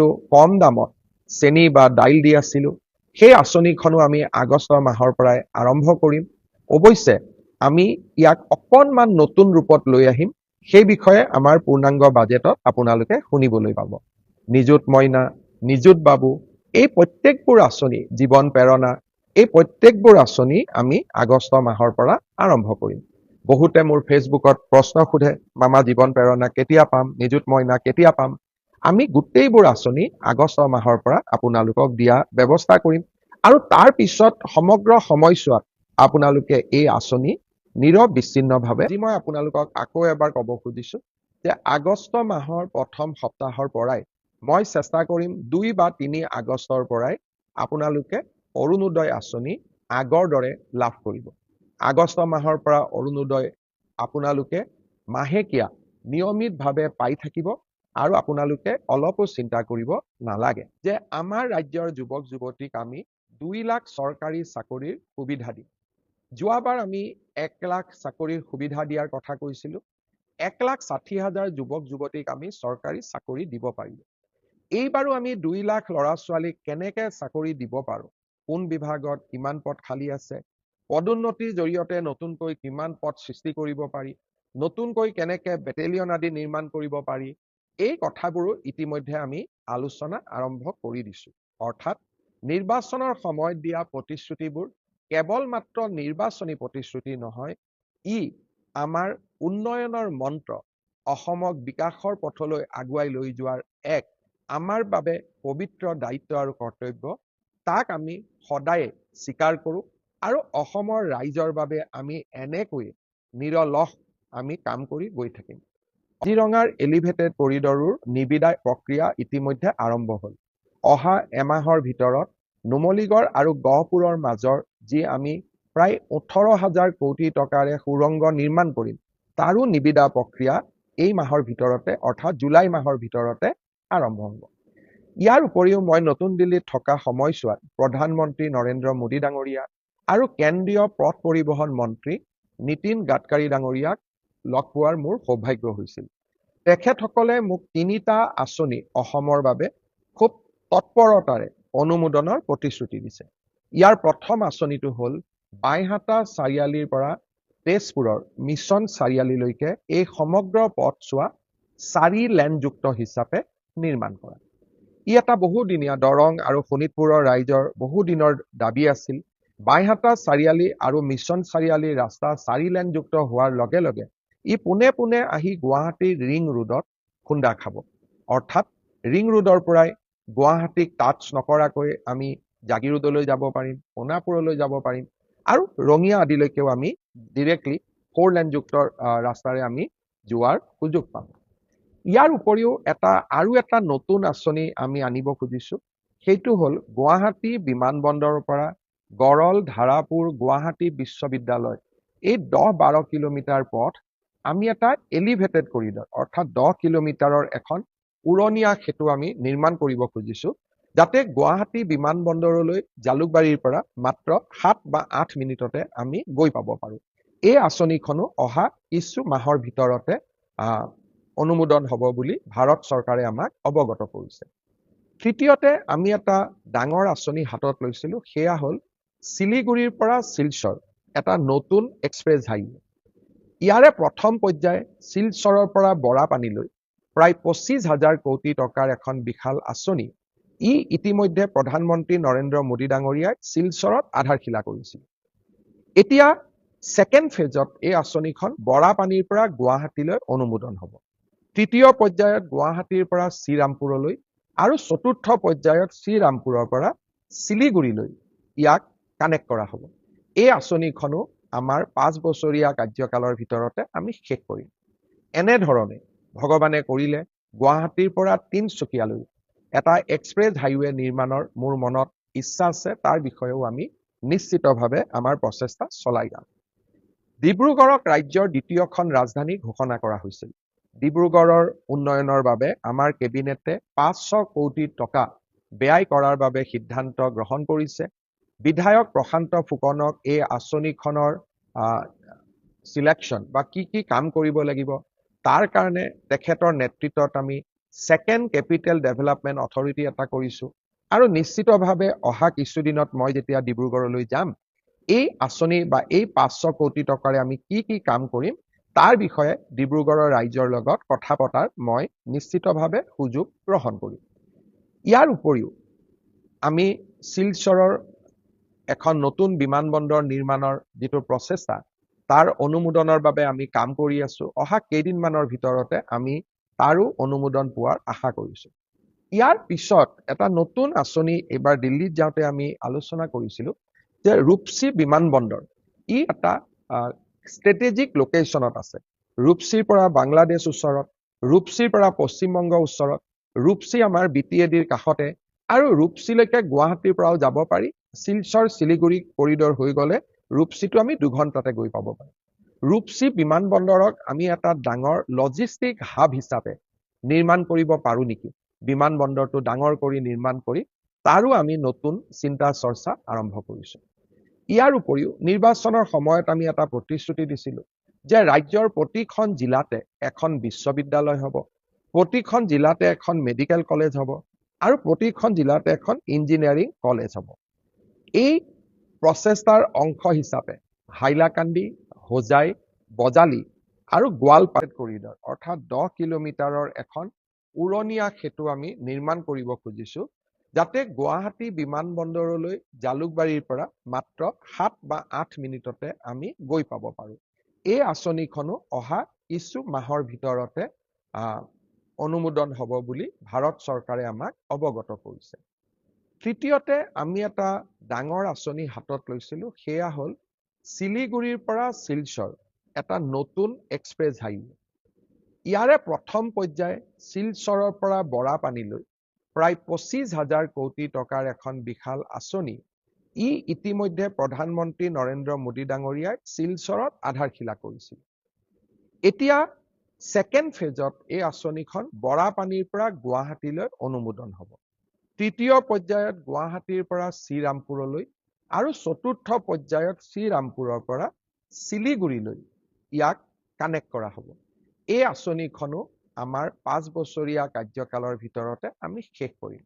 যিটো কম দামত চেনি বা দাইল দি আছিলোঁ, সেই আঁচনিখনো আমি আগষ্ট মাহৰ পৰাই আৰম্ভ কৰিম। অৱশ্যে আমি ইয়াক অকণমান নতুন ৰূপত লৈ আহিম। সেই বিষয়ে আমাৰ পূৰ্ণাংগ বাজেটত আপোনালোকে শুনিবলৈ পাব। নিযুত মইনা, নিযুত বাবু, এই প্ৰত্যেকবোৰ আঁচনি, জীৱন প্ৰেৰণা, এই প্ৰত্যেকবোৰ আঁচনি আমি আগষ্ট মাহৰ পৰা আৰম্ভ কৰিম। বহুতে মোৰ ফেচবুকত প্ৰশ্ন সোধে, মামা জীৱন প্ৰেৰণা কেতিয়া পাম, নিযুত মইনা কেতিয়া পাম? আমি গোটেইবোৰ আঁচনি আগষ্ট মাহৰ পৰা আপোনালোকক দিয়া ব্যৱস্থা কৰিম আৰু তাৰ পিছত সমগ্ৰ সময়ছোৱাত আপোনালোকে এই আঁচনি নিৰবিচ্ছিন্নভাৱে, আজি মই আপোনালোকক আকৌ এবাৰ ক'ব খুজিছো যে আগষ্ট মাহৰ প্ৰথম সপ্তাহৰ পৰাই মই চেষ্টা কৰিম 2 বা 3 আগষ্টৰ পৰাই আপোনালোকে অৰুণোদয় আঁচনি আগৰ দৰে লাভ কৰিব। আগষ্ট মাহৰ পৰা অৰুণোদয় আপোনালোকে মাহেকীয়া নিয়মিতভাৱে পাই থাকিব আৰু আপোনালোকে অলপো চিন্তা কৰিব নালাগে যে আমাৰ ৰাজ্যৰ যুৱক যুৱতীক আমি 2 লাখ চৰকাৰী চাকৰিৰ সুবিধা দিম। যোৱাবাৰ আমি 1 লাখ চাকৰিৰ সুবিধা দিয়াৰ কথা কৈছিলোঁ। 1,60,000 যুৱক যুৱতীক আমি চৰকাৰী চাকৰি দিব পাৰিলোঁ। এইবাৰো আমি 2 লাখ ল'ৰা ছোৱালীক কেনেকৈ চাকৰি দিব পাৰোঁ, কোন বিভাগত কিমান পদ খালী আছে, পদোন্নতিৰ জৰিয়তে নতুনকৈ কিমান পদ সৃষ্টি কৰিব পাৰি, নতুনকৈ কেনেকৈ বেটেলিয়ন আদি নিৰ্মাণ কৰিব পাৰি, এই কথাবোৰো ইতিমধ্যে আমি আলোচনা আৰম্ভ কৰি দিছোঁ। অৰ্থাৎ নিৰ্বাচনৰ সময়ত দিয়া প্ৰতিশ্ৰুতিবোৰ কেৱল মাত্ৰ নিৰ্বাচনী প্ৰতিশ্ৰুতি নহয়, ই আমাৰ উন্নয়নৰ মন্ত্ৰ, অসমক বিকাশৰ পথলৈ আগুৱাই লৈ যোৱাৰ এক আমাৰ বাবে পবিত্ৰ দায়িত্ব আৰু কৰ্তব্য। তাক আমি সদায়ে স্বীকাৰ কৰোঁ আৰু অসমৰ ৰাইজৰ বাবে আমি এনেকৈয়ে নিৰলস আমি কাম কৰি গৈ থাকিম। কাজিৰঙাৰ এলিভেটেড কৰিডৰৰ নিবিদা প্ৰক্ৰিয়া ইতিমধ্যে আৰম্ভ হ'ল। অহা এমাহৰ ভিতৰত নুমলীগড় আৰু গহপুৰৰ মাজৰ যি আমি প্ৰায় 18,000 কোটি টকাৰে সুৰংগ নিৰ্মাণ কৰিম, তাৰো নিবিদা প্ৰক্ৰিয়া এই মাহৰ ভিতৰতে অৰ্থাৎ জুলাই মাহৰ ভিতৰতে আৰম্ভ হ'ব। ইয়াৰ উপৰিও মই নতুন দিল্লীত থকা সময়ছোৱাত প্ৰধানমন্ত্ৰী নৰেন্দ্ৰ মোদী ডাঙৰীয়া আৰু কেন্দ্ৰীয় পথ পৰিবহণ মন্ত্ৰী নীতিন গাডকাৰী ডাঙৰীয়াক লগ পোৱাৰ মোৰ সৌভাগ্য হৈছিল। তেখেতসকলে মোক 3টা আঁচনি অসমৰ বাবে খুব তৎপৰতাৰে অনুমোদনৰ প্ৰতিশ্ৰুতি দিছে। ইয়াৰ প্ৰথম আঁচনিটো হ'ল বাইহাটা চাৰিআলিৰ পৰা তেজপুৰৰ মিছন চাৰিআলিলৈকে এই সমগ্ৰ পথছোৱা 4 লেনযুক্ত হিচাপে নিৰ্মাণ কৰা। ই এটা বহুদিনীয়া দৰং আৰু শোণিতপুৰৰ ৰাইজৰ বহুদিনৰ দাবী আছিল। বাইহাটা চাৰিআলি আৰু মিছন চাৰিআলিৰ ৰাস্তা 4 লেনযুক্ত হোৱাৰ লগে লগে ই পোনে পোনে আহি গুৱাহাটীৰ ৰিং ৰোডত খুন্দা খাব। অৰ্থাৎ ৰিং ৰোডৰ পৰাই গুৱাহাটীক টাচ নকৰাকৈ আমি জাগিৰোডলৈ যাব পাৰিম, সোণাপুৰলৈ যাব পাৰিম আৰু ৰঙিয়া আদিলৈকেও আমি ডিৰেক্টলি 4 লেনযুক্ত ৰাস্তাৰে আমি যোৱাৰ সুযোগ পাম। ইয়াৰ উপৰিও আৰু এটা নতুন আঁচনি আমি আনিব খুজিছোঁ। সেইটো হ'ল গুৱাহাটী বিমানবন্দৰৰ পৰা গড়ল, ধাৰাপুৰ, গুৱাহাটী বিশ্ববিদ্যালয়, এই 10-12 কিলোমিটাৰ পথ আমি এটা এলিভেটেড কৰিডৰ অৰ্থাৎ 10 কিলোমিটাৰৰ এখন উৰণীয়া সেতু আমি নিৰ্মাণ কৰিব খুজিছোঁ, যাতে গুৱাহাটী বিমানবন্দৰলৈ জালুকবাৰীৰ পৰা মাত্ৰ 7 বা 8 মিনিটতে আমি গৈ পাব পাৰোঁ। এই আঁচনিখনো অহা কিছু মাহৰ ভিতৰতে অনুমোদন হ'ব বুলি ভাৰত চৰকাৰে আমাক অৱগত কৰিছে। তৃতীয়তে আমি এটা ডাঙৰ আঁচনি হাতত লৈছিলোঁ, সেয়া হ'ল শিলিগুৰিৰ পৰা শিলচৰ এটা নতুন এক্সপ্ৰেছ হাইৱে। ইয়াৰে প্ৰথম পৰ্যায় শিলচৰৰ পৰা বৰাপানীলৈ প্ৰায় 25,000 কোটি টকাৰ এখন বিশাল আঁচনি। ই ইতিমধ্যে প্ৰধানমন্ত্ৰী নৰেন্দ্ৰ মোদী ডাঙৰীয়াই শিলচৰত আধাৰশিলা কৰিছিল। এতিয়া ছেকেণ্ড ফেজত এই আঁচনিখন বৰাপানীৰ পৰা গুৱাহাটীলৈ অনুমোদন হ'ব। তৃতীয় পৰ্যায়ত গুৱাহাটীৰ পৰা শ্ৰীৰামপুৰলৈ আৰু চতুৰ্থ পৰ্যায়ত শ্ৰীৰামপুৰৰ পৰা শিলিগুৰিলৈ ইয়াক কানেক্ট কৰা হ'ব। এই আঁচনিখনো আমাৰ 5 বছৰীয়া কাৰ্যকালৰ ভিতৰতে আমি শেষ কৰিম। এনেধৰণে ভগৱানে কৰিলে গুৱাহাটীৰ পৰা তিনচুকীয়ালৈ এটা এক্সপ্ৰেছ হাইৱে নিৰ্মাণৰ মোৰ মনত ইচ্ছা আছে। তাৰ বিষয়েও আমি নিশ্চিতভাৱে আমাৰ প্ৰচেষ্টা চলাই যাম। ডিব্ৰুগড়ক ৰাজ্যৰ দ্বিতীয়খন ৰাজধানী ঘোষণা কৰা হৈছিল। ডিব্ৰুগড়ৰ উন্নয়নৰ বাবে আমাৰ কেবিনেটে 500 কোটি টকা ব্যয় কৰাৰ বাবে সিদ্ধান্ত গ্ৰহণ কৰিছে। বিধায়ক প্ৰশান্ত ফুকনক এই আঁচনিখনৰ সিলেকশ্যন বা কি কাম কৰিব লাগিব তাৰ কাৰণে তেখেতৰ নেতৃত্বত আমি ছেকেণ্ড কেপিটেল ডেভেলপমেণ্ট অথৰিটি এটা কৰিছোঁ আৰু নিশ্চিতভাৱে অহা কিছুদিনত মই যেতিয়া ডিব্ৰুগড়লৈ যাম এই আঁচনি বা এই 500 কোটি টকাৰে আমি কি কাম কৰিম তাৰ বিষয়ে ডিব্ৰুগড়ৰ ৰাইজৰ লগত কথা পতাৰ মই নিশ্চিতভাৱে সুযোগ গ্ৰহণ কৰিম। ইয়াৰ উপৰিও আমি শিলচৰৰ এখন নতুন বিমানবন্দৰ নিৰ্মাণৰ যিটো প্ৰচেষ্টা তাৰ অনুমোদনৰ বাবে আমি কাম কৰি আছো। অহা কেইদিনমানৰ ভিতৰতে আমি তাৰো অনুমোদন পোৱাৰ আশা কৰিছোঁ। ইয়াৰ পিছত এটা নতুন আঁচনি এইবাৰ দিল্লীত যাওঁতে আমি আলোচনা কৰিছিলোঁ যে ৰূপসী বিমানবন্দৰ ই এটা ষ্ট্ৰেটেজিক লোকেশ্যনত আছে। ৰূপসীৰ পৰা বাংলাদেশ ওচৰত, ৰূপসীৰ পৰা পশ্চিমবংগ ওচৰত, ৰূপসী আমাৰ BTADৰ কাষতে আৰু ৰূপসীলৈকে গুৱাহাটীৰ পৰাও যাব পাৰি। শিলচৰ শিলিগুৰি কৰিডৰ হৈ গ'লে ৰূপসীটো আমি 2 ঘণ্টাতে গৈ পাব পাৰোঁ। ৰূপসী বিমানবন্দৰক আমি এটা ডাঙৰ লজিষ্টিক হাব হিচাপে নিৰ্মাণ কৰিব পাৰোঁ নেকি? বিমানবন্দৰটো ডাঙৰ কৰি নিৰ্মাণ কৰি তাৰো আমি নতুন চিন্তা চৰ্চা আৰম্ভ কৰিছোঁ। ইয়াৰ উপৰিও নিৰ্বাচনৰ সময়ত আমি এটা প্ৰতিশ্ৰুতি দিছিলোঁ যে ৰাজ্যৰ প্ৰতিখন জিলাতে এখন বিশ্ববিদ্যালয় হ'ব, প্ৰতিখন জিলাতে এখন মেডিকেল কলেজ হ'ব আৰু প্ৰতিখন জিলাতে এখন ইঞ্জিনিয়াৰিং কলেজ হ'ব। এই প্ৰচেষ্টাৰ অংশ হিচাপে হাইলাকান্দি, হোজাই, বজালি আৰু গোৱালপাৰা কৰিডৰ অৰ্থাৎ 10 কিলোমিটাৰৰ এখন উৰণীয়া সেতু আমি নিৰ্মাণ কৰিব খুজিছোঁ যাতে গুৱাহাটী বিমানবন্দৰলৈ জালুকবাৰীৰ পৰা মাত্ৰ 7 বা 8 মিনিটতে আমি গৈ পাব পাৰোঁ। এই আঁচনিখনো অহা কিছু মাহৰ ভিতৰতে অনুমোদন হ'ব বুলি ভাৰত চৰকাৰে আমাক অৱগত কৰিছে। তৃতীয়তে আমি এটা ডাঙৰ আঁচনি হাতত লৈছিলোঁ, সেয়া হ'ল শিলিগুৰিৰ পৰা শিলচৰ এটা নতুন এক্সপ্ৰেছ হাইৱে। ইয়াৰে প্ৰথম পৰ্যায় শিলচৰৰ পৰা বৰাপানীলৈ প্ৰায় 25,000 কোটি টকাৰ এখন বিশাল আঁচনি ই ইতিমধ্যে প্ৰধানমন্ত্ৰী নৰেন্দ্ৰ মোদী ডাঙৰীয়াই শিলচৰত আধাৰশিলা কৰিছিল। এতিয়া ছেকেণ্ড ফেজত এই আঁচনিখন বৰাপানীৰ পৰা গুৱাহাটীলৈ অনুমোদন হ'ব। তৃতীয় পৰ্যায়ত গুৱাহাটীৰ পৰা শ্ৰীৰামপুৰলৈ আৰু চতুৰ্থ পৰ্যায়ত শ্ৰীৰামপুৰৰ পৰা শিলিগুৰিলৈ ইয়াক কানেক্ট কৰা হ'ব। এই আঁচনিখনো আমাৰ 5 বছৰীয়া কাৰ্যকালৰ ভিতৰতে আমি শেষ কৰিম।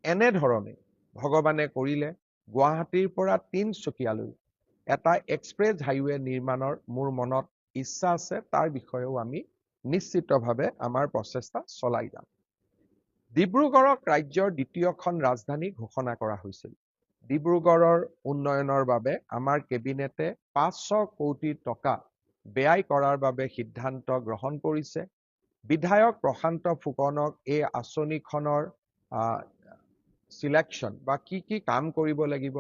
এনেধৰণে ভগৱানে কৰিলে গুৱাহাটীৰ পৰা তিনচুকীয়ালৈ এটা এক্সপ্ৰেছ হাইৱে নিৰ্মাণৰ মোৰ মনত ইচ্ছা আছে, তাৰ বিষয়েও আমি নিশ্চিতভাৱে আমাৰ প্ৰচেষ্টা চলাই যাম। ডিব্ৰুগড়ক ৰাজ্যৰ দ্বিতীয়খন ৰাজধানী ঘোষণা কৰা হৈছিল। ডিব্ৰুগড়ৰ উন্নয়নৰ বাবে আমাৰ কেবিনেটে 500 কোটি টকা ব্যয় কৰাৰ বাবে সিদ্ধান্ত গ্ৰহণ কৰিছে। বিধায়ক প্ৰশান্ত ফুকনক এই আঁচনিখনৰ সিলেকশ্যন বা কি কাম কৰিব লাগিব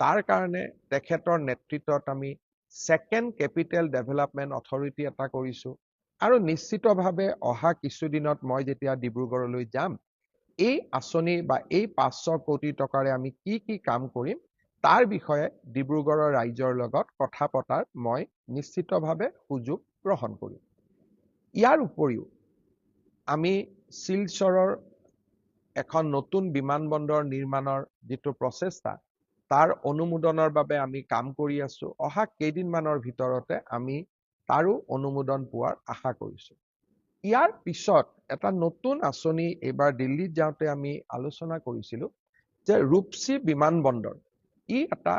তাৰ কাৰণে তেখেতৰ নেতৃত্বত আমি ছেকেণ্ড কেপিটেল ডেভেলপমেণ্ট অথৰিটি এটা কৰিছোঁ আৰু নিশ্চিতভাৱে অহা কিছুদিনত মই যেতিয়া ডিব্ৰুগড়লৈ যাম এই আঁচনি বা এই 500 কোটি টকাৰে আমি কি কাম কৰিম তাৰ বিষয়ে ডিব্ৰুগড়ৰ ৰাইজৰ লগত কথা পতাৰ মই নিশ্চিতভাৱে সুযোগ গ্ৰহণ কৰিম। ইয়াৰ উপৰিও আমি শিলচৰৰ এখন নতুন বিমানবন্দৰ নিৰ্মাণৰ যিটো প্ৰচেষ্টা তাৰ অনুমোদনৰ বাবে আমি কাম কৰি আছো। অহা কেইদিনমানৰ ভিতৰতে আমি তাৰো অনুমোদন পোৱাৰ আশা কৰিছোঁ। ইয়াৰ পিছত এটা নতুন আঁচনি এইবাৰ দিল্লীত যাওঁতে আমি আলোচনা কৰিছিলোঁ যে ৰূপসী বিমানবন্দৰ ই এটা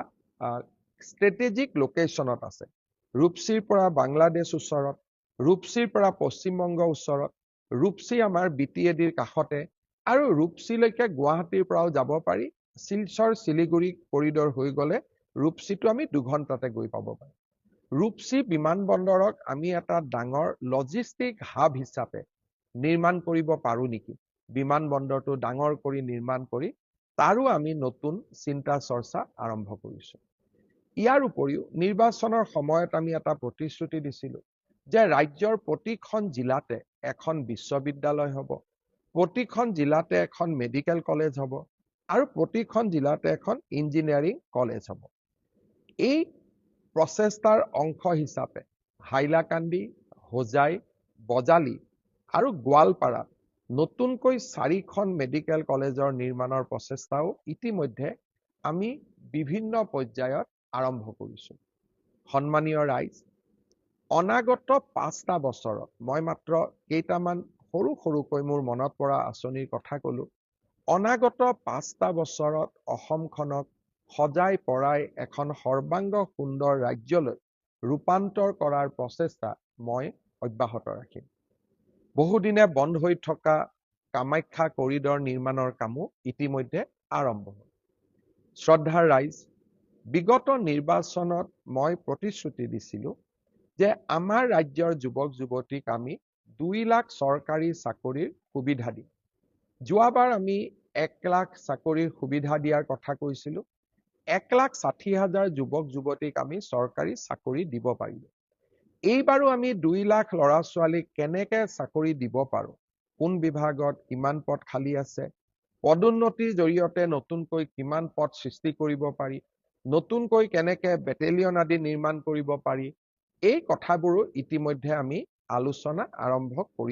ষ্ট্ৰেটেজিক লোকেশ্যনত আছে। ৰূপসীৰ পৰা বাংলাদেশ ওচৰত, ৰূপসীৰ পৰা পশ্চিমবংগ ওচৰত, ৰূপসী আমাৰ BTADৰ কাষতে আৰু ৰূপসীলৈকে গুৱাহাটীৰ পৰাও যাব পাৰি। শিলচৰ শিলিগুৰি কৰিডৰ হৈ গ'লে ৰূপসীটো আমি 2 ঘণ্টাতে গৈ পাব পাৰোঁ। ৰূপসী বিমানবন্দৰক আমি এটা ডাঙৰ লজিষ্টিক হাব হিচাপে নিৰ্মাণ কৰিব পাৰোঁ নেকি? বিমানবন্দৰটো ডাঙৰ কৰি নিৰ্মাণ কৰি তাৰো আমি নতুন চিন্তা চৰ্চা আৰম্ভ কৰিছোঁ। ইয়াৰ উপৰিও নিৰ্বাচনৰ সময়ত আমি এটা প্ৰতিশ্ৰুতি দিছিলোঁ যে ৰাজ্যৰ প্ৰতিখন জিলাতে এখন বিশ্ববিদ্যালয় হ'ব, প্ৰতিখন জিলাতে এখন মেডিকেল কলেজ হ'ব আৰু প্ৰতিখন জিলাতে এখন ইঞ্জিনিয়াৰিং কলেজ হ'ব। এই প্ৰচেষ্টাৰ অংশ হিচাপে হাইলাকান্দি, হোজাই, বজালি আৰু গোৱালপাৰাত নতুনকৈ 4খন মেডিকেল কলেজৰ নিৰ্মাণৰ প্ৰচেষ্টাও ইতিমধ্যে আমি বিভিন্ন পৰ্যায়ত আৰম্ভ কৰিছোঁ। সন্মানীয় ৰাইজ, অনাগত 5টা বছৰত মই মাত্ৰ কেইটামান সৰু সৰুকৈ মোৰ মনত পৰা আঁচনিৰ কথা ক'লো। অনাগত 5টা বছৰত অসমখনক সজাই পৰাই এখন সৰ্বাংগ সুন্দৰ ৰাজ্যলৈ ৰূপান্তৰ কৰাৰ প্ৰচেষ্টা মই অব্যাহত ৰাখিম। বহুদিনে বন্ধ হৈ থকা কামাখ্যা কৰিডৰ নিৰ্মাণৰ কামো ইতিমধ্যে আৰম্ভ হ'ল। শ্ৰদ্ধাৰ ৰাইজ, বিগত নিৰ্বাচনত মই প্ৰতিশ্ৰুতি দিছিলোঁ যে আমাৰ ৰাজ্যৰ যুৱক যুৱতীক আমি 2 লাখ চৰকাৰী চাকৰিৰ সুবিধা দিম। যোৱাবাৰ আমি 1 লাখ চাকৰিৰ সুবিধা দিয়াৰ কথা কৈছিলোঁ। 1,60,000 যুৱক যুৱতীক আমি চৰকাৰী চাকৰি দিব পাৰিলোঁ। এইবাৰো আমি 2 লাখ ল'ৰা ছোৱালীক কেনেকে চাকৰি দিব পাৰোঁ, কোন বিভাগত কিমান পদ খালী আছে, পদোন্নতিৰ জৰিয়তে নতুনকৈ কিমান পদ সৃষ্টি কৰিব পাৰি, নতুনকৈ কেনেকে বেটেলিয়ন আদি নিৰ্মাণ কৰিব পাৰি, এই কথাবোৰো ইতিমধ্যে আমি আলোচনা আৰম্ভ কৰি